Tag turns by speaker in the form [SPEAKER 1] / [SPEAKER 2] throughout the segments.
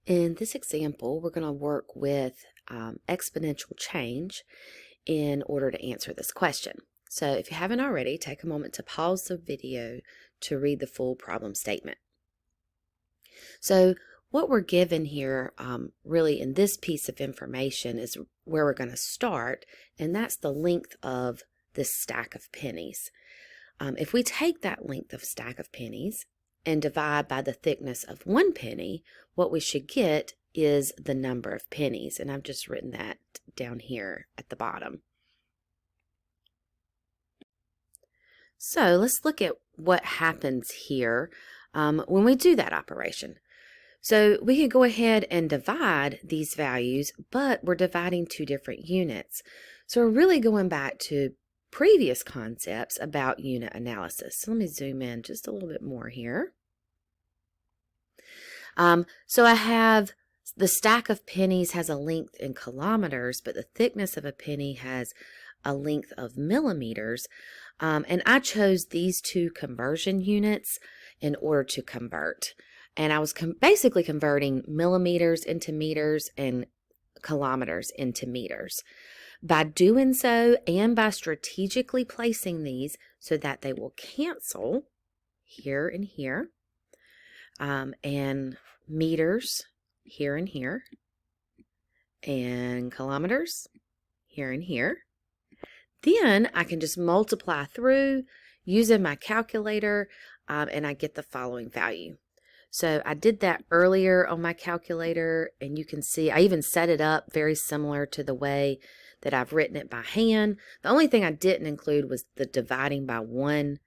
[SPEAKER 1] In this example, we're going to work with exponential change in order to answer this question. So if you haven't already, take a moment to pause the video to read the full problem statement. So what we're given here really in this piece of information is where we're going to start, and that's the length of this stack of pennies. If we take that length of stack of pennies and divide by the thickness of 1 penny, what we should get is the number of pennies. And I've just written that down here at the bottom. So let's look at what happens here when we do that operation. So we can go ahead and divide these values, but we're dividing 2 different units. So we're really going back to previous concepts about unit analysis. So let me zoom in just a little bit more here. So I have the stack of pennies has a length in kilometers, but the thickness of a penny has a length of millimeters. And I chose these 2 conversion units in order to convert. And I was basically converting millimeters into meters and kilometers into meters. By doing so, and by strategically placing these so that they will cancel here and here, and meters here and here, and kilometers here and here, then I can just multiply through using my calculator, and I get the following value. So I did that earlier on my calculator, and you can see I even set it up very similar to the way that I've written it by hand. The only thing I didn't include was the dividing by 1,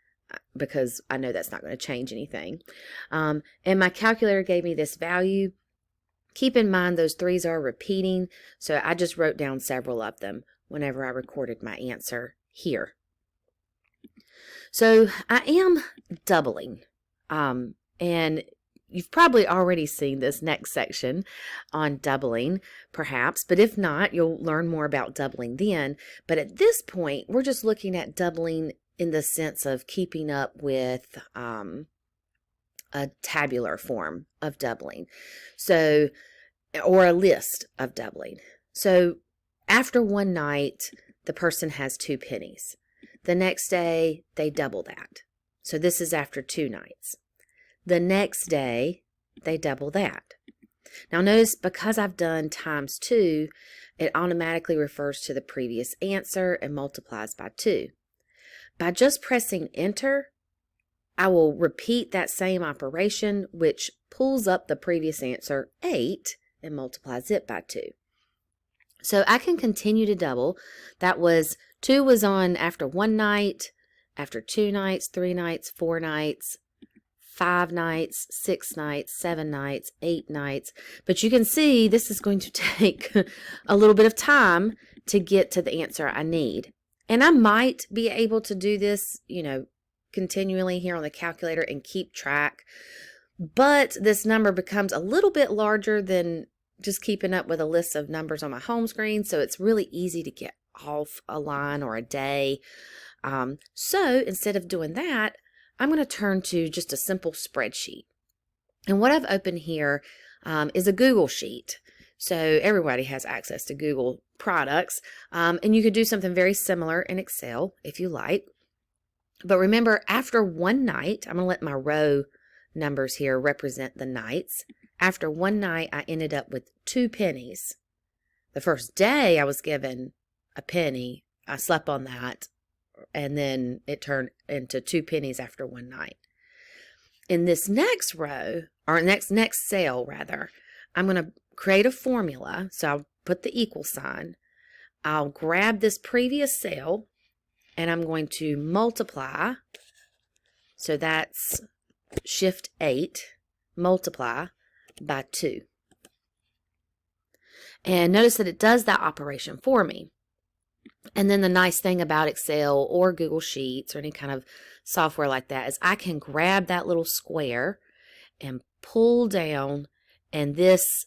[SPEAKER 1] because I know that's not going to change anything. And my calculator gave me this value. Keep in mind those 3's are repeating, so I just wrote down several of them whenever I recorded my answer here. So I am doubling, and you've probably already seen this next section on doubling, perhaps, but if not, you'll learn more about doubling then. But at this point, we're just looking at doubling in the sense of keeping up with a tabular form of doubling, so, or a list of doubling. So after one night, the person has 2 pennies. The next day, they double that. So this is after 2 nights. The next day, they double that. Now notice, because I've done times 2, it automatically refers to the previous answer and multiplies by 2. By just pressing enter, I will repeat that same operation, which pulls up the previous answer, 8, and multiplies it by 2. So I can continue to double. That was 2 was on after 1 night, after 2 nights, 3 nights, 4 nights, 5 nights, 6 nights, 7 nights, 8 nights. But you can see this is going to take a little bit of time to get to the answer I need. And I might be able to do this, continually here on the calculator and keep track. But this number becomes a little bit larger than just keeping up with a list of numbers on my home screen. So it's really easy to get off a line or a day. So instead of doing that, I'm going to turn to just a simple spreadsheet. And what I've opened here is a Google sheet. So everybody has access to Google products. And you could do something very similar in Excel if you like. But remember, after 1 night, I'm going to let my row numbers here represent the nights. After 1 night, I ended up with 2 pennies. The first day I was given a penny. I slept on that. And then it turned into 2 pennies after 1 night. In this next row, or next cell rather, I'm going to create a formula. So I'll put the equal sign. I'll grab this previous cell, and I'm going to multiply. So that's shift 8, multiply by 2. And notice that it does that operation for me. And then the nice thing about Excel or Google Sheets or any kind of software like that is I can grab that little square and pull down, and this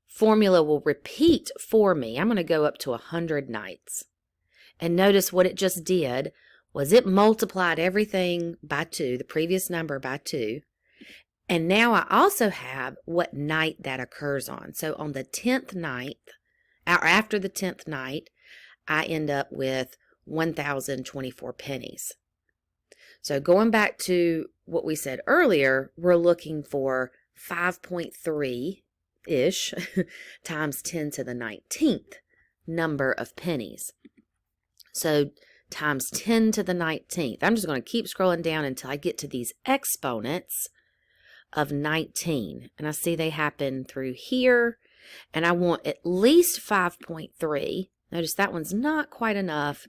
[SPEAKER 1] formula will repeat for me. I'm going to go up to 100 nights. And notice what it just did was it multiplied everything by 2, the previous number by 2, And now I also have what night that occurs on. So on the 10th night, or after the 10th night, I end up with 1,024 pennies. So going back to what we said earlier, we're looking for 5.3-ish times 10 to the 19th number of pennies. So times 10 to the 19th. I'm just going to keep scrolling down until I get to these exponents of 19. And I see they happen through here. And I want at least 5.3. Notice that one's not quite enough.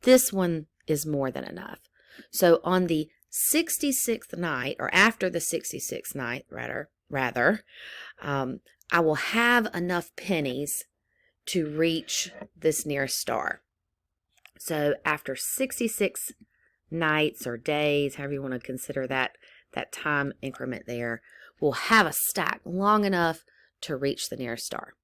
[SPEAKER 1] This one is more than enough. So on the 66th night, or after the 66th night, rather, I will have enough pennies to reach this nearest star. So after 66 nights or days, however you want to consider that time increment there, we'll have a stack long enough to reach the nearest star.